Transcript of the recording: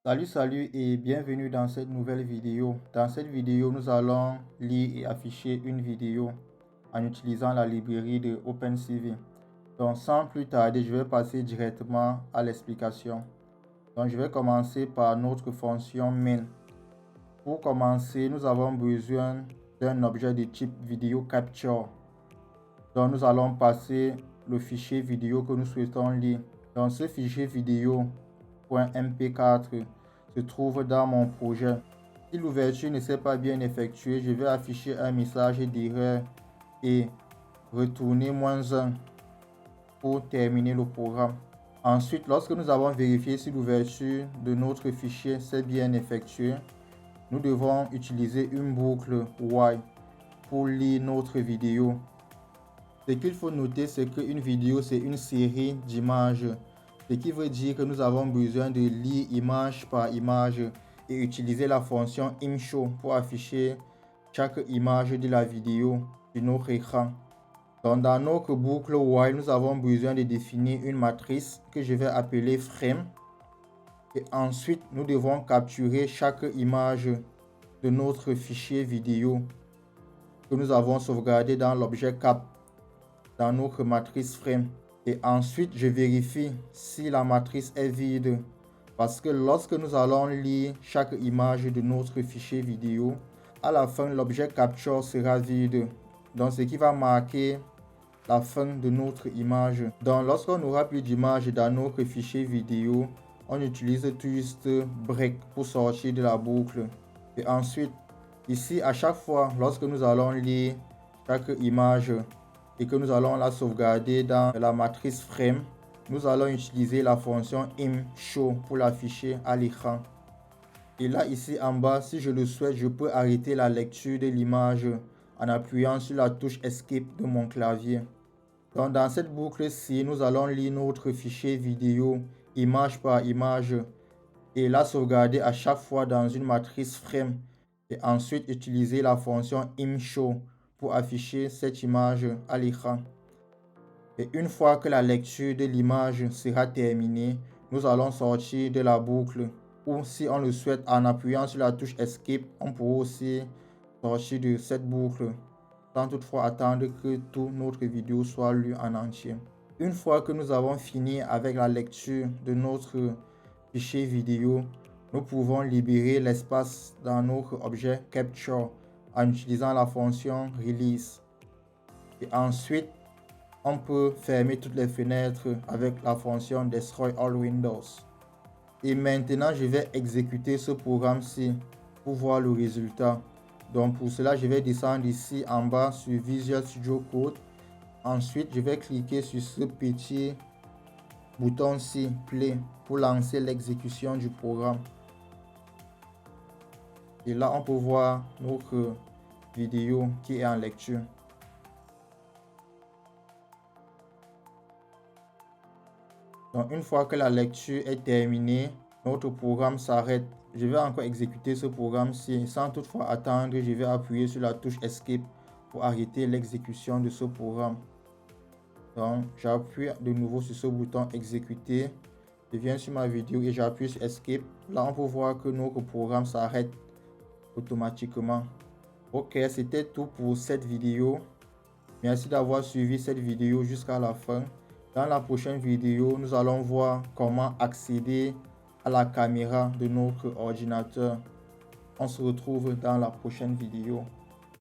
Salut et bienvenue dans cette nouvelle vidéo. Dans cette vidéo, nous allons lire et afficher une vidéo en utilisant la librairie de OpenCV. Donc sans plus tarder, je vais passer directement à l'explication. Donc je vais commencer par notre fonction main. Pour commencer, nous avons besoin d'un objet de type vidéo capture. Donc nous allons passer le fichier vidéo que nous souhaitons lire. Donc ce fichier vidéo .mp4 se trouve dans mon projet. Si l'ouverture ne s'est pas bien effectuée, je vais afficher un message d'erreur et retourner -1 pour terminer le programme. Ensuite, lorsque nous avons vérifié si l'ouverture de notre fichier s'est bien effectuée, nous devons utiliser une boucle while pour lire notre vidéo. Ce qu'il faut noter, c'est qu'une vidéo, c'est une série d'images. Ce qui veut dire que nous avons besoin de lire image par image et utiliser la fonction imshow pour afficher chaque image de la vidéo sur notre écran. Donc, dans notre boucle while, nous avons besoin de définir une matrice que je vais appeler frame. Et ensuite, nous devons capturer chaque image de notre fichier vidéo que nous avons sauvegardé dans l'objet cap dans notre matrice frame. Et ensuite, je vérifie si la matrice est vide. Parce que lorsque nous allons lire chaque image de notre fichier vidéo, à la fin, l'objet capture sera vide. Donc, ce qui va marquer la fin de notre image. Donc, lorsqu'on n'aura plus d'image dans notre fichier vidéo, on utilise juste break pour sortir de la boucle. Et ensuite, ici, à chaque fois, lorsque nous allons lire chaque image et que nous allons la sauvegarder dans la matrice frame, nous allons utiliser la fonction imshow pour l'afficher à l'écran. Et là, ici en bas, si je le souhaite, je peux arrêter la lecture de l'image en appuyant sur la touche Escape de mon clavier. Donc, dans cette boucle-ci, nous allons lire notre fichier vidéo image par image et la sauvegarder à chaque fois dans une matrice frame et ensuite utiliser la fonction imshow pour afficher cette image à l'écran. Et une fois que la lecture de l'image sera terminée, nous allons sortir de la boucle. Ou si on le souhaite, en appuyant sur la touche Escape, on pourra aussi sortir de cette boucle sans toutefois attendre que toute notre vidéo soit lue en entier. Une fois que nous avons fini avec la lecture de notre fichier vidéo, nous pouvons libérer l'espace dans notre objet Capture en utilisant la fonction Release. Et ensuite, on peut fermer toutes les fenêtres avec la fonction Destroy All Windows. Et maintenant, je vais exécuter ce programme-ci pour voir le résultat. Donc pour cela, je vais descendre ici en bas sur Visual Studio Code. Ensuite, je vais cliquer sur ce petit bouton-ci, Play, pour lancer l'exécution du programme. Et là, on peut voir notre vidéo qui est en lecture. Donc, une fois que la lecture est terminée, notre programme s'arrête. Je vais encore exécuter ce programme-ci. Sans toutefois attendre, je vais appuyer sur la touche Escape pour arrêter l'exécution de ce programme. Donc, j'appuie de nouveau sur ce bouton exécuter. Je viens sur ma vidéo et j'appuie sur Escape. Là, on peut voir que notre programme s'arrête automatiquement. Ok, c'était tout pour cette vidéo. Merci d'avoir suivi cette vidéo jusqu'à la fin. Dans la prochaine vidéo, nous allons voir comment accéder à la caméra de notre ordinateur. On se retrouve dans la prochaine vidéo.